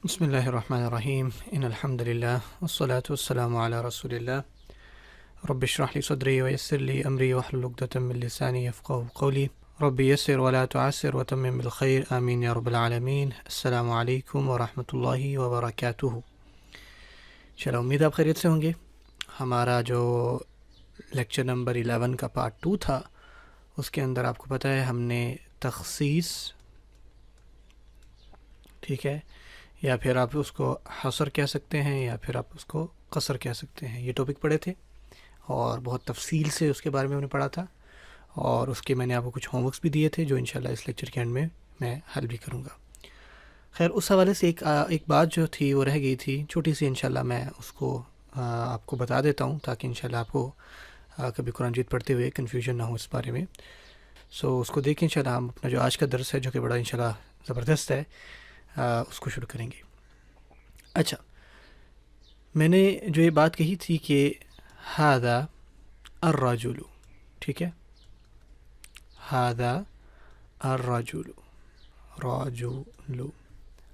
بسم اللہ الرحمن الرحیم ان الحمد للہ والصلاة والسلام علی رسول اللہ رب اشرح لی صدری ویسر لی امری واحلل عقدۃ من لسانی یفقہوا قولی رب یسر ولا تعسر وتمم بالخیر آمین یا رب العالمین۔ السلام علیکم ورحمۃ اللہ وبرکاتہ۔ چلو، امید آپ خیریت سے ہوں گے۔ ہمارا جو لیکچر نمبر 11 کا پارٹ 2 تھا، اس کے اندر آپ کو پتہ ہے ہم نے تخصیص، ٹھیک ہے، یا پھر آپ اس کو حصر کہہ سکتے ہیں یا پھر آپ اس کو قصر کہہ سکتے ہیں، یہ ٹاپک پڑھے تھے اور بہت تفصیل سے اس کے بارے میں ہم نے پڑھا تھا، اور اس کے میں نے آپ کو کچھ ہوم ورکس بھی دیے تھے جو انشاءاللہ اس لیکچر کے اینڈ میں حل بھی کروں گا۔ خیر، اس حوالے سے ایک بات جو تھی وہ رہ گئی تھی چھوٹی سی، انشاءاللہ میں اس کو آپ کو بتا دیتا ہوں تاکہ انشاءاللہ آپ کو کبھی قرآن مجید پڑھتے ہوئے کنفیوژن نہ ہو اس بارے میں۔ اس کو دیکھیں انشاءاللہ ہم اپنا جو آج کا درس ہے جو کہ بڑا انشاءاللہ زبردست ہے، اس کو شروع کریں گے۔ اچھا، میں نے جو یہ بات کہی تھی کہ ہذا الرجل، ٹھیک ہے، ہذا الرجل، رجل۔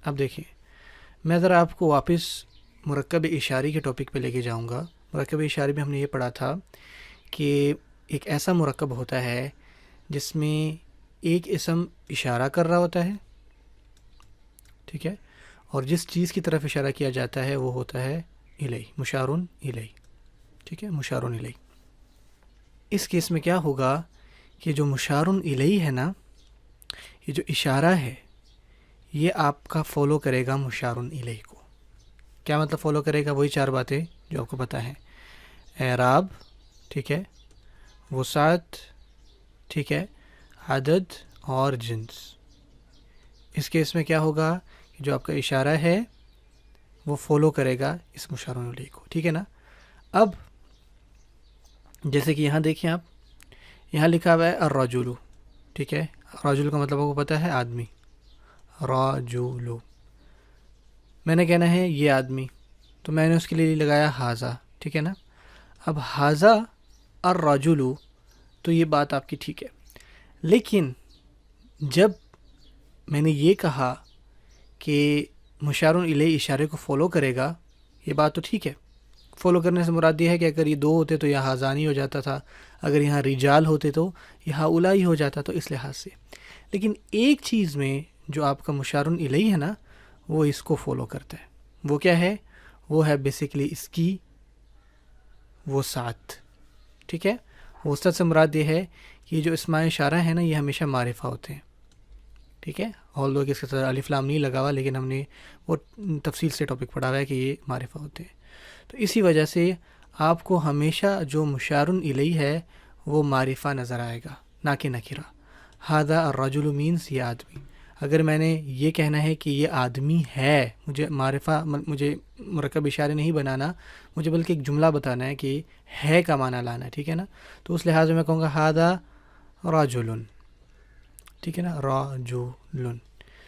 اب دیکھیں، میں ذرا آپ کو واپس مرکب اشاری کے ٹاپک پہ لے کے جاؤں گا۔ مرکب اشاری میں ہم نے یہ پڑھا تھا کہ ایک ایسا مرکب ہوتا ہے جس میں ایک اسم اشارہ کر رہا ہوتا ہے، ٹھیک ہے، اور جس چیز کی طرف اشارہ کیا جاتا ہے وہ ہوتا ہے الیہ، مشارن الیہ، ٹھیک ہے، مشارن الیہ۔ اس کیس میں کیا ہوگا کہ جو مشارن الیہ ہے نا، یہ جو اشارہ ہے یہ آپ کا فالو کرے گا مشارن الیہ کو۔ کیا مطلب فالو کرے گا؟ وہی چار باتیں جو آپ کو پتہ ہیں، اعراب، ٹھیک ہے، وسعت، ٹھیک ہے، عدد اور جنس۔ اس کیس میں کیا ہوگا کہ جو آپ کا اشارہ ہے وہ فالو کرے گا اس مشارن الیہ کو، ٹھیک ہے نا۔ اب جیسے کہ یہاں دیکھیں، آپ یہاں لکھا ہوا ہے الرجل، ٹھیک ہے، رجل کا مطلب آپ کو پتہ ہے آدمی، رجل، میں نے کہنا ہے یہ آدمی، تو میں نے اس کے لیے لگایا ھذا، ٹھیک ہے نا۔ اب ھذا الرجل، تو یہ بات آپ کی ٹھیک ہے، لیکن جب میں نے یہ کہا کہ مشارن الیہ اشارے کو فالو کرے گا، یہ بات تو ٹھیک ہے۔ فالو کرنے سے مراد یہ ہے کہ اگر یہ دو ہوتے تو یہ ھذانی ہو جاتا تھا، اگر یہاں رجال ہوتے تو یہ ہؤلائی ہو جاتا، تو اس لحاظ سے۔ لیکن ایک چیز میں جو آپ کا مشارن الیہ ہے نا، وہ اس کو فالو کرتا ہے، وہ کیا ہے؟ وہ ہے بیسیکلی اس کی وسعت، ٹھیک ہے۔ وسعت سے مراد یہ ہے کہ یہ جو اسماء اشارہ ہے نا، یہ ہمیشہ معرفہ ہوتے ہیں، ٹھیک ہے، اور لوگ اس کے ساتھ الف لام نہیں لگا ہوا، لیکن ہم نے وہ تفصیل سے ٹاپک پڑھا ہوا ہے کہ یہ معرفہ ہوتے ہیں۔ تو اسی وجہ سے آپ کو ہمیشہ جو مشارن الیہ ہے وہ معرفہ نظر آئے گا، نہ کہ نکرہ۔ ھذا الرجل مینس یہ آدمی۔ اگر میں نے یہ کہنا ہے کہ یہ آدمی ہے، مجھے معرفہ، مجھے مرکب اشارے نہیں بنانا، مجھے بلکہ ایک جملہ بتانا ہے کہ ہے کا معنی لانا ہے، ٹھیک ہے نا۔ تو اس لحاظ میں کہوں گا ھذا رجل، ٹھیک ہے نا، رجل۔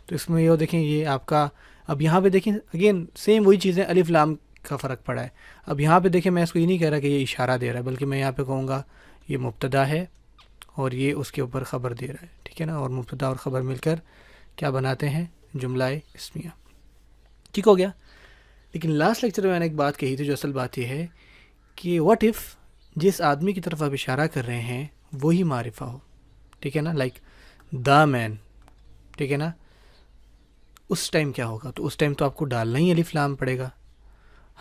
تو اس میں یہ دیکھیں، یہ آپ کا، اب یہاں پہ دیکھیں اگین سیم وہی چیزیں، الف لام کا فرق پڑا ہے۔ اب یہاں پہ دیکھیں، میں اس کو یہ نہیں کہہ رہا کہ یہ اشارہ دے رہا ہے، بلکہ میں یہاں پہ کہوں گا یہ مبتدا ہے اور یہ اس کے اوپر خبر دے رہا ہے، ٹھیک ہے نا، اور مبتدا اور خبر مل کر کیا بناتے ہیں؟ جملہ اسمیہ، ٹھیک ہو گیا۔ لیکن لاسٹ لیکچر میں نے ایک بات کہی تھی، جو اصل بات یہ ہے کہ واٹ اف جس آدمی کی طرف آپ اشارہ کر رہے ہیں وہی معرفہ ہو، ٹھیک ہے نا، لائک دا مین، ٹھیک ہے نا، اس ٹائم کیا ہوگا؟ تو اس ٹائم تو آپ کو ڈالنا ہی الف لام پڑے گا،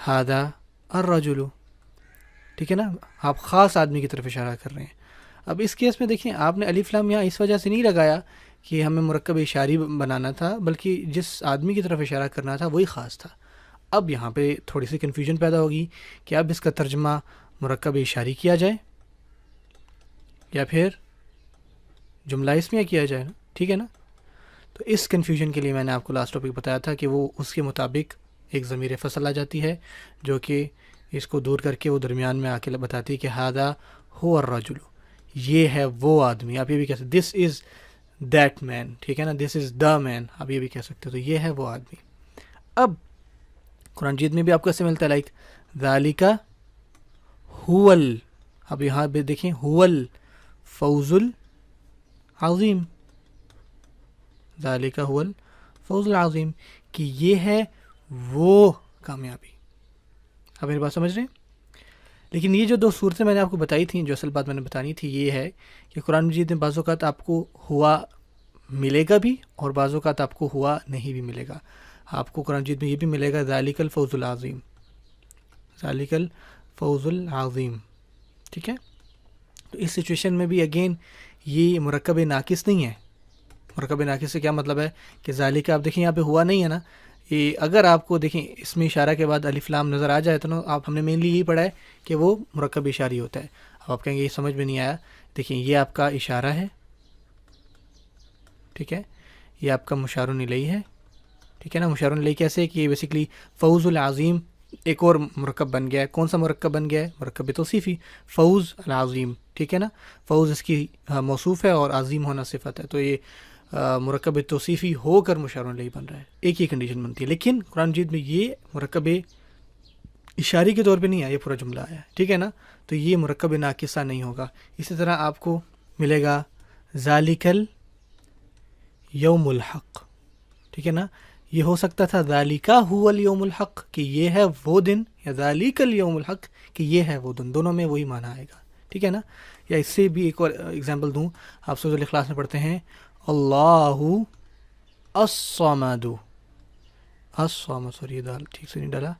ھذا الرجل، ٹھیک ہے نا، آپ خاص آدمی کی طرف اشارہ کر رہے ہیں۔ اب اس کیس میں دیکھیں، آپ نے الف لام یہاں اس وجہ سے نہیں لگایا کہ ہمیں مرکب اشاری بنانا تھا، بلکہ جس آدمی کی طرف اشارہ کرنا تھا وہی خاص تھا۔ اب یہاں پہ تھوڑی سی کنفیوژن پیدا ہوگی کہ اب اس کا ترجمہ مرکب اشاری کیا جائے یا پھر جملہ اسمیہ کیا جائے، ٹھیک ہے نا۔ تو اس کنفیوژن کے لیے میں نے آپ کو لاسٹ ٹاپک بتایا تھا کہ وہ اس کے مطابق ایک ضمیر فصل آ جاتی ہے جو کہ اس کو دور کر کے وہ درمیان میں آ کے بتاتی ہے کہ ھذا هو الرجل، یہ ہے وہ آدمی۔ آپ یہ بھی کہہ سکتے دس از دیٹ مین، ٹھیک ہے نا، دس از دا مین، آپ یہ بھی کہہ سکتے ہو، تو یہ ہے وہ آدمی۔ اب قرآن مجید میں بھی آپ کو ایسے ملتا ہے، لائک ذالک هو اب یہاں پہ دیکھیں هو الفوز العظیم، ذالک هو الفوز العظیم، کہ یہ ہے وہ کامیابی. آپ میری بات سمجھ رہے ہیں؟ لیکن یہ جو دو صورتیں میں نے آپ کو بتائی تھیں، جو اصل بات میں نے بتانی تھی یہ ہے کہ قرآن مجید میں بعض اوقات آپ کو ہوا ملے گا بھی اور بعض اوقات آپ کو ہوا نہیں بھی ملے گا. آپ کو قرآن مجید میں یہ بھی ملے گا ذالک الفوز العظیم، ذالک الفوز العظیم. ٹھیک ہے، تو اس سچویشن میں بھی اگین یہ مرکب ناقص نہیں ہے. مرکب ناقص سے کیا مطلب ہے کہ ذالک آپ دیکھیں یہاں پہ ہوا نہیں ہے نا. یہ اگر آپ کو دیکھیں اس میں اشارہ کے بعد الف لام نظر آ جائے تو نا، آپ ہم نے مینلی یہی پڑھا ہے کہ وہ مرکب اشاری ہوتا ہے. اب آپ کہیں گے یہ سمجھ میں نہیں آیا. دیکھیں یہ آپ کا اشارہ ہے، ٹھیک ہے، یہ آپ کا مشار الیہ ہے. ٹھیک ہے نا، مشار الیہ کیسے کہ بیسکلی فوز العظیم ایک اور مرکب بن گیا ہے. کون سا مرکب بن گیا ہے؟ مرکب توصیفی، فوز العظیم. ٹھیک ہے نا، فوز اس کی موصوف ہے اور عظیم ہونا صفت ہے، تو یہ مرکب توصیفی ہو کر مشار الیہ بن رہا ہے. ایک ہی کنڈیشن بنتی ہے. لیکن قرآن مجید میں یہ مرکب اشاری کے طور پہ نہیں آیا، یہ پورا جملہ آیا. ٹھیک ہے نا، تو یہ مرکب ناقصہ نہیں ہوگا. اسی طرح آپ کو ملے گا ذالک یوم الحق. ٹھیک ہے نا، یہ ہو سکتا تھا ذالک هو الیوم الحق کہ یہ ہے وہ دن، یا ذالک الیوم الحق کہ یہ ہے وہ دن. دونوں میں وہی معنی آئے گا. ٹھیک ہے نا. یا اس سے بھی ایک اور اگزامپل دوں، آپ سورۃ الاخلاص میں پڑھتے ہیں اللہ الصمد، الصمد، سوری دال ٹھیک سے نہیں ڈالا،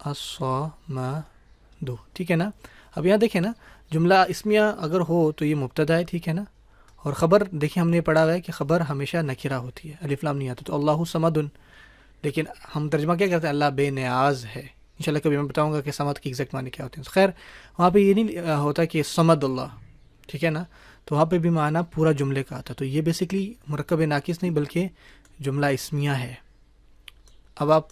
الصمد. ٹھیک ہے نا. اب یہاں دیکھیں نا، جملہ اسمیہ اگر ہو تو یہ مبتدا ہے. ٹھیک ہے نا، اور خبر دیکھیں ہم نے پڑھا ہوا ہے کہ خبر ہمیشہ نکرہ ہوتی ہے، الف لام نہیں آتا. تو اللہ صمد، لیکن ہم ترجمہ کیا کرتے ہیں؟ اللہ بے نیاز ہے. انشاءاللہ کبھی میں بتاؤں گا کہ صمد کی ایگزیکٹ معنی کیا ہوتے ہیں. خیر وہاں پہ یہ نہیں ہوتا کہ صمد اللہ. ٹھیک ہے نا، تو وہاں پہ بھی معنی پورا جملے کا آتا. تو یہ بیسکلی مرکب ناقص نہیں بلکہ جملہ اسمیہ ہے. اب آپ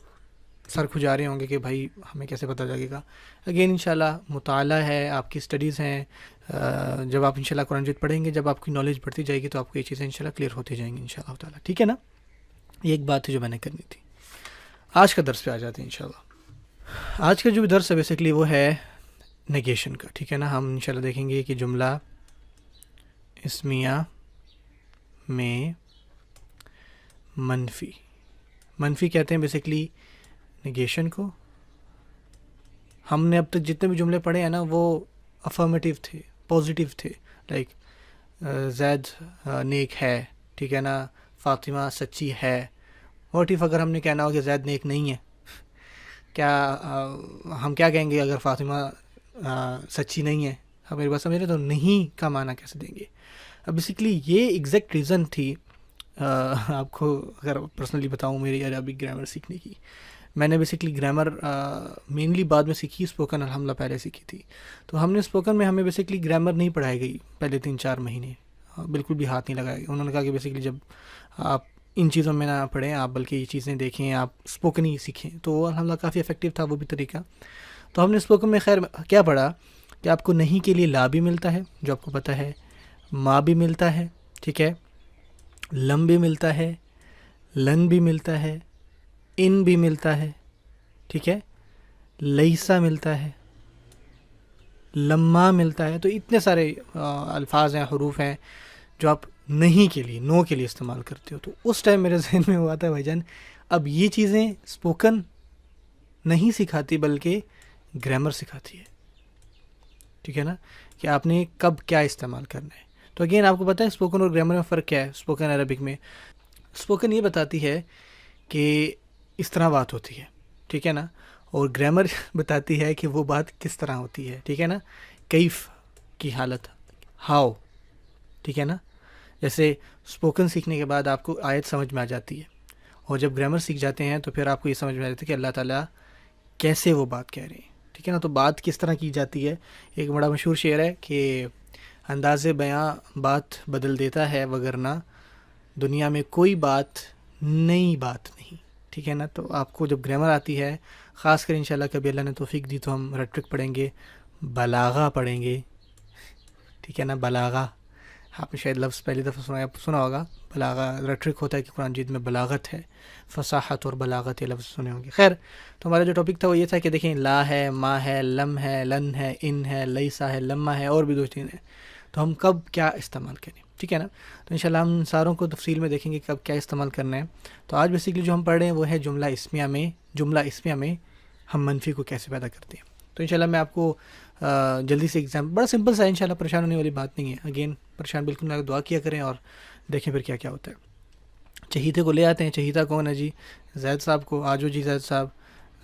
سر کھجا رہے ہوں گے کہ بھائی ہمیں کیسے پتہ لگے گا؟ اگین انشاءاللہ مطالعہ ہے، آپ کی اسٹڈیز ہیں. جب آپ انشاءاللہ قرآن مجید پڑھیں گے، جب آپ کی نالج بڑھتی جائے گی تو آپ کو یہ چیزیں انشاءاللہ کلیئر ہوتی جائیں گی انشاءاللہ تعالیٰ. ٹھیک ہے نا، یہ ایک بات ہے جو میں نے کرنی تھی. آج کا درس پہ آ جاتے ہیں انشاءاللہ. آج کا جو بھی درس ہے بیسکلی وہ ہے نیگیشن کا. ٹھیک ہے نا، ہم انشاءاللہ دیکھیں گے کہ جملہ اسمیہ میں منفی کہتے ہیں بیسکلی نیگیشن کو. ہم نے اب تک جتنے بھی جملے پڑھے ہیں نا وہ افرمیٹیو تھے، پازیٹیو تھے. لائک زید نیک ہے، ٹھیک ہے نا، فاطمہ سچی ہے. واٹ ایف اگر ہم نے کہنا ہو کہ زید نیک نہیں ہے، کیا ہم کیا کہیں گے اگر فاطمہ سچی نہیں ہے؟ ہم میری بات سمجھ رہے؟ تو نہیں کا معنی کیسے دیں گے؟ اب بیسکلی یہ ایگزیکٹ ریزن تھی. آپ کو اگر پرسنلی بتاؤں میری عربک گرامر سیکھنے کی، میں نے بیسکلی گرامر مینلی بعد میں سیکھی، اسپوکن الحمدللہ پہلے سیکھی تھی. تو ہم نے اسپوکن میں ہمیں بیسکلی گرامر نہیں پڑھائی گئی پہلے 3-4 مہینے، بالکل بھی ہاتھ نہیں لگایا گیا. انہوں نے کہا کہ بیسکلی جب آپ ان چیزوں میں نہ پڑھیں، آپ بلکہ یہ چیزیں دیکھیں، آپ اسپوکن ہی سیکھیں. تو الحمدللہ کافی افیکٹیو تھا وہ بھی طریقہ. تو ہم نے اسپوکن میں خیر کیا پڑھا کہ آپ کو نہیں کے لیے لا بھی ملتا ہے جو آپ کو پتہ ہے، ما بھی ملتا ہے، ٹھیک ہے، لم بھی ملتا ہے، لن بھی ملتا ہے، ان بھی ملتا ہے، ٹھیک ہے، لیسا ملتا ہے، لما ملتا ہے. تو اتنے سارے الفاظ ہیں، حروف ہیں جو آپ نہیں کے لیے، نو کے لیے استعمال کرتے ہو. تو اس ٹائم میرے ذہن میں ہوا تھا بھائی جان اب یہ چیزیں اسپوکن نہیں سکھاتی بلکہ گرامر سکھاتی ہے. ٹھیک ہے نا، کہ آپ نے کب کیا استعمال کرنا ہے. تو اگین آپ کو پتہ ہے اسپوکن اور گرامر میں فرق کیا ہے؟ اسپوکن عربک میں اسپوکن یہ بتاتی ہے کہ اس طرح بات ہوتی ہے، ٹھیک ہے نا، اور گرامر بتاتی ہے کہ وہ بات کس طرح ہوتی ہے. ٹھیک ہے نا، کیف کی حالت، ہاؤ. ٹھیک ہے نا، جیسے اسپوکن سیکھنے کے بعد آپ کو آیت سمجھ میں آ جاتی ہے، اور جب گرامر سیکھ جاتے ہیں تو پھر آپ کو یہ سمجھ میں آ جاتا ہے کہ اللہ تعالیٰ کیسے وہ بات کہہ رہے ہیں. ٹھیک ہے نا، تو بات کس طرح کی جاتی ہے. ایک بڑا مشہور شعر ہے کہ انداز بیاں بات بدل دیتا ہے، وگرنہ دنیا میں کوئی بات نئی بات نہیں. ٹھیک ہے نا، تو آپ کو جب گرامر آتی ہے، خاص کر انشاءاللہ کبھی اللہ نے توفیق دی تو ہم ریٹرک پڑھیں گے، بلاغہ پڑھیں گے. ٹھیک ہے نا، بلاغہ آپ نے شاید لفظ پہلی دفعہ سنا ہوگا. بلاغہ ریٹرک ہوتا ہے کہ قرآن مجید میں بلاغت ہے، فصاحت اور بلاغت، یہ لفظ سنے ہوں گے. خیر تو ہمارا جو ٹاپک تھا وہ یہ تھا کہ دیکھیں لا ہے، ما ہے، لم ہے، لن ہے، ان ہے، لیسا ہے، لما ہے، اور بھی 2-3 ہیں. تو ہم کب کیا استعمال کریں، ٹھیک ہے نا. تو انشاءاللہ ہم ساروں کو تفصیل میں دیکھیں گے کب کیا استعمال کرنا ہے. تو آج بیسیکلی جو ہم پڑھ رہے ہیں وہ ہے جملہ اسمیہ میں ہم منفی کو کیسے پیدا کرتے ہیں. تو انشاءاللہ میں آپ کو جلدی سے ایگزام بڑا سمپل سا ہے انشاءاللہ، پریشان ہونے والی بات نہیں ہے. اگین پریشان بالکل نہ، دعا کیا کریں اور دیکھیں پھر کیا کیا ہوتا ہے. چہیتے کو لے آتے ہیں. چہیتا کون ہے جی؟ زید صاحب کو. آجو جی زید صاحب.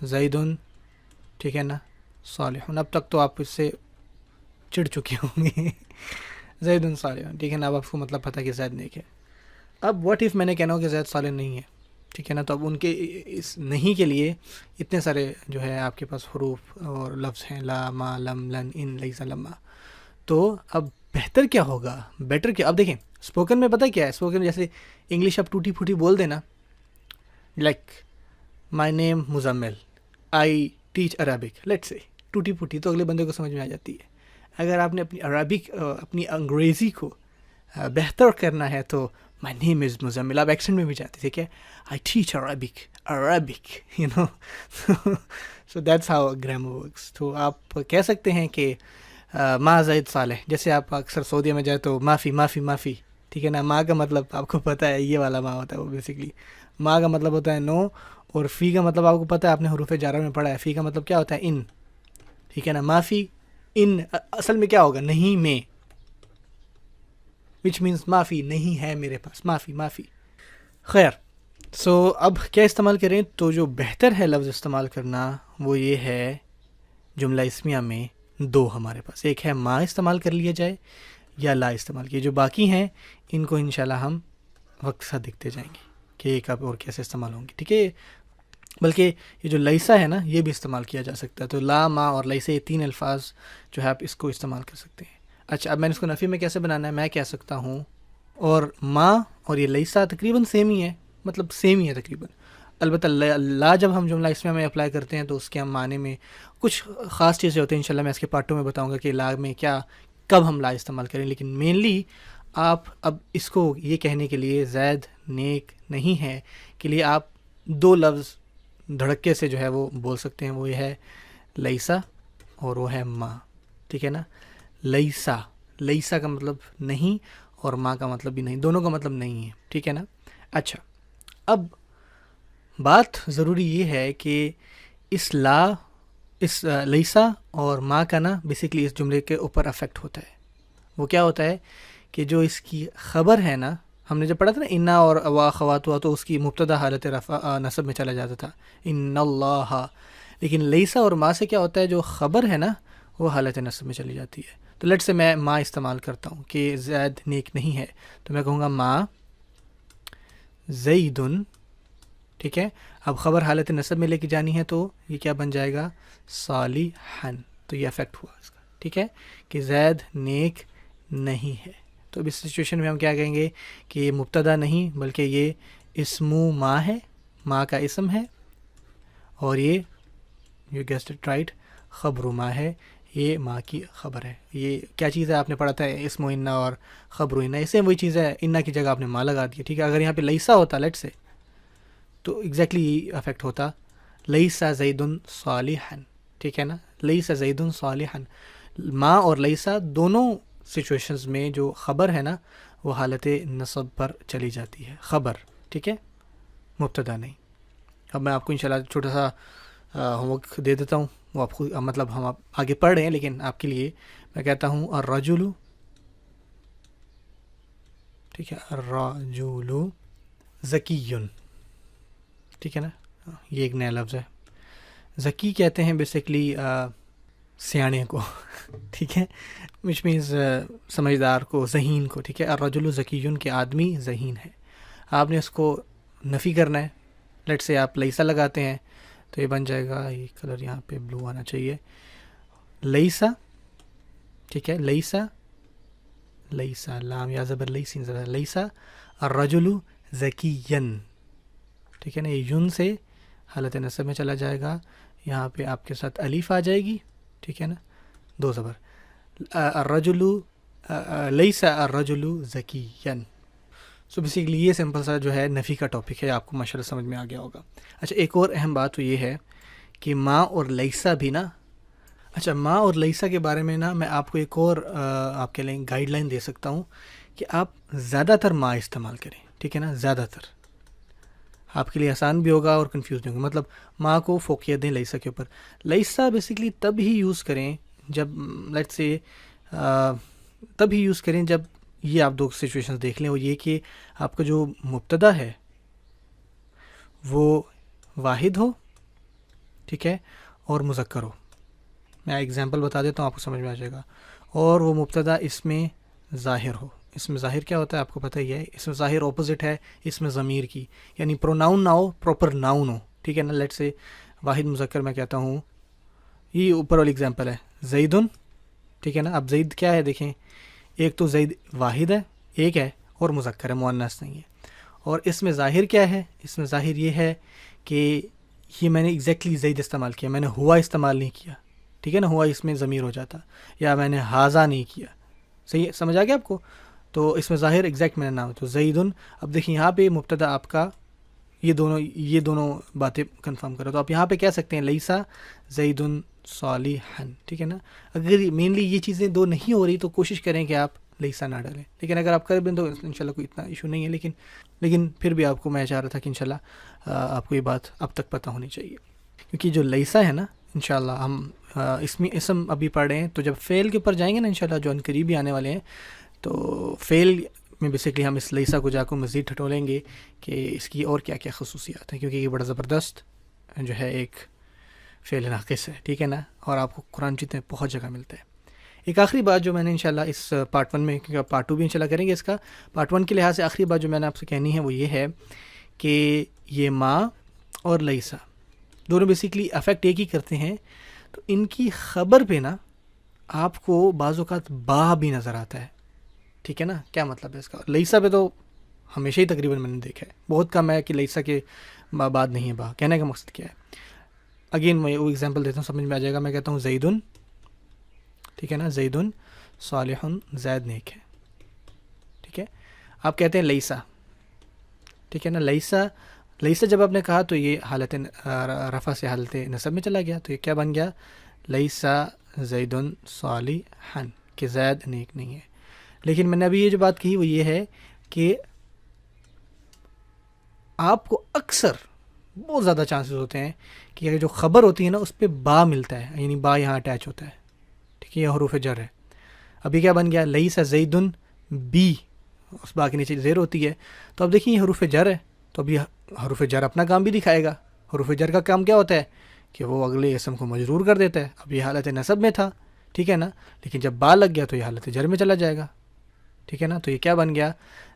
زیدن، ٹھیک ہے نا، صالح. اب تک تو آپ اس سے چڑ چکے ہوں گے. زیدن صالح، ٹھیک ہے نا. اب آپ کو مطلب پتہ کہ زید نیک ہے. اب واٹ ایف میں نے کہنا ہو کہ زید صالح نہیں ہے، ٹھیک ہے نا. تو اب ان کے اس نہیں کے لیے اتنے سارے جو ہے آپ کے پاس حروف اور لفظ ہیں، لا، ما، لم، لن، ان، لیسا، لما. تو اب بہتر کیا ہوگا، بیٹر کیا؟ اب دیکھیں اسپوکن میں پتہ کیا ہے، اسپوکن جیسے انگلش اب ٹوٹی پھوٹی بول دینا، like my name Muzammil, I teach Arabic, late سے ٹوٹی پھوٹی تو اگلے بندے کو سمجھ میں آ جاتی ہے. اگر آپ نے اپنی عربک اپنی انگریزی کو بہتر کرنا ہے تو مائی نیم از مزمل، آپ ایکسنٹ میں بھی جاتے، ٹھیک ہے، I teach Arabic you know. So that's how grammar works. تو آپ کہہ سکتے ہیں کہ ما زید صالح، جیسے آپ اکثر سعودیہ میں جائے تو معافی معافی معافی، ٹھیک ہے نا. ماں کا مطلب آپ کو پتہ ہے یہ والا ماں ہوتا ہے، وہ بیسکلی ماں کا مطلب ہوتا ہے نو، اور فی کا مطلب آپ کو پتہ ہے، آپ نے حروف جارہ میں پڑھا ہے، فی کا مطلب کیا ہوتا ہے؟ ان، ٹھیک ہے نا. معافی ان اصل میں کیا ہوگا؟ نہیں میں، وچ مینس معافی نہیں ہے میرے پاس، معافی معافی. خیر، سو اب کیا استعمال کریں؟ تو جو بہتر ہے لفظ استعمال کرنا وہ یہ ہے جملہ اسمیہ میں دو ہمارے پاس، ایک ہے ما استعمال کر لیا جائے یا لا استعمال کیے. جو باقی ہیں ان کو انشاءاللہ ہم وقت ساتھ دیکھتے جائیں گے کہ کب اور کیسے استعمال ہوں گے، ٹھیک ہے. بلکہ یہ جو لیسا ہے نا یہ بھی استعمال کیا جا سکتا ہے. تو لا، ما اور لیسا، یہ تین الفاظ جو ہے آپ اس کو استعمال کر سکتے ہیں. اچھا، اب میں نے اس کو نفی میں کیسے بنانا ہے؟ میں کہہ سکتا ہوں، اور ما اور یہ لیسا تقریباً سیم ہی ہے، مطلب سیم ہی ہے تقریباً. البتہ لا جب ہم جملہ اسمیہ میں اپلائی کرتے ہیں تو اس کے ہم معنی میں کچھ خاص چیزیں ہوتی ہیں. انشاءاللہ میں اس کے پارٹوں میں بتاؤں گا کہ لا میں کیا، کب ہم لا استعمال کریں. لیکن مینلی آپ اب اس کو یہ کہنے کے لیے زید نیک نہیں ہے کے لیے آپ دو لفظ دھڑکے سے جو ہے وہ بول سکتے ہیں. وہ یہ ہے لیسا اور وہ ہے ما، ٹھیک ہے نا. لیسا کا مطلب نہیں اور ما کا مطلب بھی نہیں، دونوں کا مطلب نہیں ہے، ٹھیک ہے نا. اچھا، اب بات ضروری یہ ہے کہ اس لیسا اور ما کا نا بیسکلی اس جملے کے اوپر افیکٹ ہوتا ہے. وہ کیا ہوتا ہے کہ جو اس کی خبر ہے نا، ہم نے جب پڑھا تھا نا انا اور وا خواتوا، تو اس کی مبتدا حالت رفع نصب میں چلا جاتا تھا، ان اللہ. لیکن لیسا اور ما سے کیا ہوتا ہے، جو خبر ہے نا وہ حالت نصب میں چلی جاتی ہے. تو لیٹ سے میں ما استعمال کرتا ہوں کہ زید نیک نہیں ہے، تو میں کہوں گا ما زیدن، ٹھیک ہے. اب خبر حالت نصب میں لے کے جانی ہے تو یہ کیا بن جائے گا؟ صالحن. تو یہ افیکٹ ہوا اس کا، ٹھیک ہے، کہ زید نیک نہیں ہے. تو اب اس سچویشن میں ہم کیا کہیں گے کہ یہ مبتدا نہیں بلکہ یہ اسم ما ہے، ما کا اسم ہے، اور یہ یو گیسڈ اٹ رائٹ خبر ما ہے، یہ ما کی خبر ہے. یہ کیا چیز ہے؟ آپ نے پڑھا تھا اسم و انا اور خبر و انا، اسے وہی چیز ہے، انا کی جگہ آپ نے ما لگا دیا، ٹھیک ہے. اگر یہاں پہ لیسا ہوتا لیٹ سے تو ایگزیکٹلی افیکٹ ہوتا لیسا زیدن صالحن، ٹھیک ہے نا. لیسا زیدن صالحن، ما اور لیسا دونوں سچویشنز میں جو خبر ہے نا وہ حالت نصب پر چلی جاتی ہے، خبر، ٹھیک ہے، مبتدا نہیں. اب میں آپ کو انشاءاللہ چھوٹا سا ہوم ورک دے دیتا ہوں، وہ آپ کو مطلب ہم آگے پڑھ رہے ہیں لیکن آپ کے لیے میں کہتا ہوں الرجل، ٹھیک ہے، الرجل ذکی، ٹھیک ہے نا. یہ ایک نیا لفظ ہے. ذکی کہتے ہیں بیسکلی سیانے کو، ٹھیک ہے، وچ مینز سمجھدار کو، ذہین کو، ٹھیک ہے. الرجل ذکی کہ آدمی ذہین ہے. آپ نے اس کو نفی کرنا ہے. لیٹ سے آپ لیسا لگاتے ہیں تو یہ بن جائے گا، یہ کلر یہاں پہ بلو آنا چاہیے، لیسا، ٹھیک ہے. لیسا لام یا زبر لیسین زبر لیسا الرجل ذکین، ٹھیک ہے نا. یہ یون سے حالت نصب میں چلا جائے گا، یہاں پہ آپ کے ساتھ الف آ جائے گی، ٹھیک ہے نا، دو زبر. الرجل لیسا الرجل ذکین. سو بیسیکلی یہ سمپل سا جو ہے نفی کا ٹاپک ہے، آپ کو ماشاءاللہ سمجھ میں آ گیا ہوگا. اچھا، ایک اور اہم بات تو یہ ہے کہ ما اور لیسا بھی نا اچھا، ماں اور لیسا کے بارے میں نا میں آپ کو ایک اور آپ کے لیے گائیڈ لائن دے سکتا ہوں کہ آپ زیادہ تر ماں استعمال کریں، ٹھیک ہے نا، زیادہ تر آپ کے لیے آسان بھی ہوگا اور کنفیوز نہیں ہوگا. مطلب ماں کو فوقیت دیں لیسا کے اوپر. لیسا بیسکلی تب ہی یوز کریں جب لیٹ سے تب ہی یوز کریں جب یہ آپ دو سچویشنز دیکھ لیں. وہ یہ کہ آپ کا جو مبتدا ہے وہ واحد ہو، ٹھیک ہے، اور مذکر ہو. میں ایگزامپل بتا دیتا ہوں، آپ کو سمجھ میں آ جائے گا. اور وہ مبتدا اس میں ظاہر ہو. اس میں ظاہر کیا ہوتا ہے آپ کو پتہ ہی ہے. اس میں ظاہر اپوزٹ ہے اس میں ضمیر کی، یعنی پروناؤن نہ ہو، پراپر ناؤن ہو، ٹھیک ہے نا. لیٹ سے واحد مذکر میں کہتا ہوں، یہ اوپر والی ایگزامپل ہے زیدن، ٹھیک ہے نا. اب زید کیا ہے دیکھیں، ایک تو زید واحد ہے، ایک ہے، اور مذکر ہے، مؤنث نہیں ہے. اور اس میں ظاہر کیا ہے، اس میں ظاہر یہ ہے کہ یہ میں نے ایگزیکٹلی زید استعمال کیا، میں نے ہوا استعمال نہیں کیا، ٹھیک ہے نا. ہوا اس میں ضمیر ہو جاتا، یا میں نے ہاذا نہیں کیا. صحیح سمجھ آ گیا آپ کو. تو اس میں ظاہر ایگزیکٹ میں نے نام تو زیدن. اب دیکھیں یہاں پہ مبتدا آپ کا یہ دونوں باتیں کنفرم کرو، تو آپ یہاں پہ کہہ سکتے ہیں لیسا زیدن صالحن، ٹھیک ہے نا. اگر مینلی یہ چیزیں دو نہیں ہو رہی تو کوشش کریں کہ آپ لیسا نہ ڈالیں، لیکن اگر آپ کر دیں تو انشاءاللہ کوئی اتنا ایشو نہیں ہے. لیکن پھر بھی آپ کو میں چاہ رہا تھا کہ انشاءاللہ آپ کو یہ بات اب تک پتہ ہونی چاہیے، کیونکہ جو لیسا ہے نا انشاءاللہ ہم اس میں اسم ابھی پڑھ رہے ہیں، تو جب فعل کے اوپر جائیں گے نا انشاءاللہ جو ان قریب ہی آنے والے ہیں، تو فعل میں بیسکلی ہم اس لیسا کو جا کو مزید ٹھٹولیں گے کہ اس کی اور کیا کیا خصوصیات ہیں، کیونکہ یہ بڑا زبردست جو ہے ایک فعل ناقص ہے، ٹھیک ہے نا. اور آپ کو قرآن مجید میں بہت جگہ ملتا ہے. ایک آخری بات جو میں نے انشاءاللہ اس پارٹ 1 میں، کیونکہ پارٹ 2 بھی انشاءاللہ کریں گے اس کا، پارٹ 1 کے لحاظ سے آخری بات جو میں نے آپ سے کہنی ہے وہ یہ ہے کہ یہ ماں اور لیسا دونوں بیسکلی افیکٹ ایک ہی کرتے ہیں. تو ان کی خبر پہ نا آپ کو بعض اوقات با بھی نظر آتا ہے، ٹھیک ہے نا. کیا مطلب ہے اس کا؟ لیسا پہ تو ہمیشہ ہی تقریباً میں نے دیکھا ہے، بہت کم ہے کہ لیسا کے بعد نہیں ہے با. کہنے کا مقصد کیا ہے؟ اگین میں وہ ایگزامپل دیتا ہوں، سمجھ میں آ جائے گا. میں کہتا ہوں زیدن، ٹھیک ہے نا، زیدن صالحن، زید نیک ہے، ٹھیک ہے. آپ کہتے ہیں لیسا، ٹھیک ہے نا. لیسا جب آپ نے کہا تو یہ حالت رفع سے حالت نصب میں چلا گیا، تو یہ کیا بن گیا؟ لیسا زیدن صالحن، کہ زید نیک نہیں ہے. لیکن میں نے ابھی یہ جو بات کہی وہ یہ ہے کہ آپ کو اکثر بہت زیادہ چانسز ہوتے ہیں کہ اگر جو خبر ہوتی ہے نا اس پہ با ملتا ہے، یعنی با یہاں اٹیچ ہوتا ہے، ٹھیک ہے، یہ حروف جر ہے. ابھی کیا بن گیا؟ لیسا زیدن بی، اس با کے نیچے زیر ہوتی ہے. تو اب دیکھیں یہ حروف جر ہے، تو ابھی حروف جر اپنا کام بھی دکھائے گا. حروف جر کا کام کیا ہوتا ہے کہ وہ اگلے اسم کو مجرور کر دیتا ہے. اب یہ حالت نصب میں تھا، ٹھیک ہے نا، لیکن جب با لگ گیا تو یہ حالت جر میں چلا جائے گا، ٹھیک ہے نا. تو یہ کیا بن گیا؟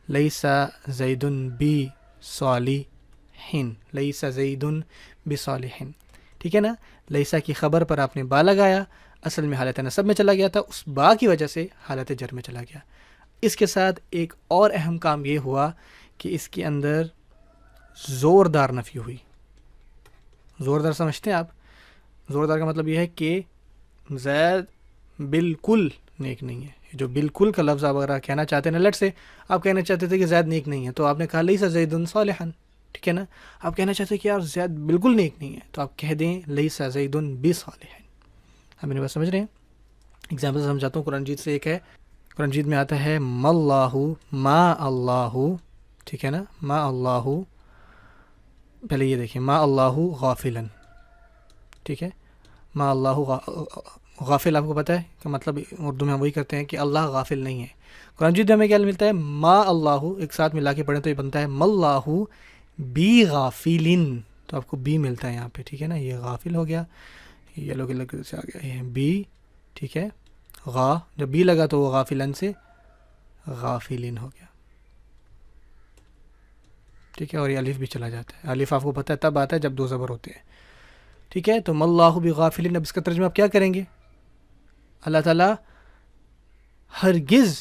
لیسا زیدن بی صالحین، لیسا زیدن بصالحین، ٹھیک ہے نا. لیسا کی خبر پر آپ نے با لگایا، اصل میں حالت نصب میں چلا گیا تھا، اس با کی وجہ سے حالت جر میں چلا گیا. اس کے ساتھ ایک اور اہم کام یہ ہوا کہ اس کے اندر زوردار نفی ہوئی. زوردار سمجھتے ہیں آپ؟ زوردار کا مطلب یہ ہے کہ زید بالکل نیک نہیں ہے. جو بالکل کا لفظ آپ اگر کہنا چاہتے ہیں نا، لیٹ سے آپ کہنا چاہتے تھے کہ زید نیک نہیں ہے، تو آپ نے کہا لیسا زیدن صالحن، ٹھیک ہے نا. آپ کہنا چاہتے ہیں کہ یار زید بالکل نیک نہیں ہے، تو آپ کہہ دیں لیسا زیدن بصالحن. آپ میری بات سمجھ رہے ہیں؟ ایگزامپل سمجھاتا ہوں. قرآن مجید سے ایک ہے، قرآن مجید میں آتا ہے ما اللہ، ٹھیک ہے نا، ما اللہ. پہلے یہ دیکھیں، ما اللہ غافلن، ٹھیک ہے. ما اللہ غافل، آپ کو پتہ ہے کہ مطلب اردو میں ہم وہی کرتے ہیں کہ اللہ غافل نہیں ہے. قرآن مجید میں ہمیں کیا ملتا ہے؟ ما اللہ، ایک ساتھ ملا کے پڑھیں تو یہ بنتا ہے ماللہ بی غافلن. تو آپ کو بی ملتا ہے یہاں پہ، ٹھیک ہے نا. یہ غافل ہو گیا، یہ لوگ الگ سے آ گیا، یہ بی، ٹھیک ہے. غا جب بی لگا تو وہ غافلن سے غافلین ہو گیا، ٹھیک ہے. اور یہ الف بھی چلا جاتا ہے. الف آپ کو پتہ ہے تب آتا ہے جب دو زبر ہوتے ہیں، ٹھیک ہے. تو ماللہ بغافلین، اب اس کا ترجمہ آپ کیا کریں گے؟ اللہ تعالیٰ ہرگز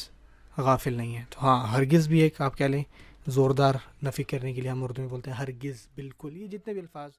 غافل نہیں ہے. تو ہاں، ہرگز بھی ایک آپ کہہ لیں زوردار نفی کرنے کے لیے ہم اردو میں بولتے ہیں ہرگز، بالکل. یہ جتنے بھی الفاظ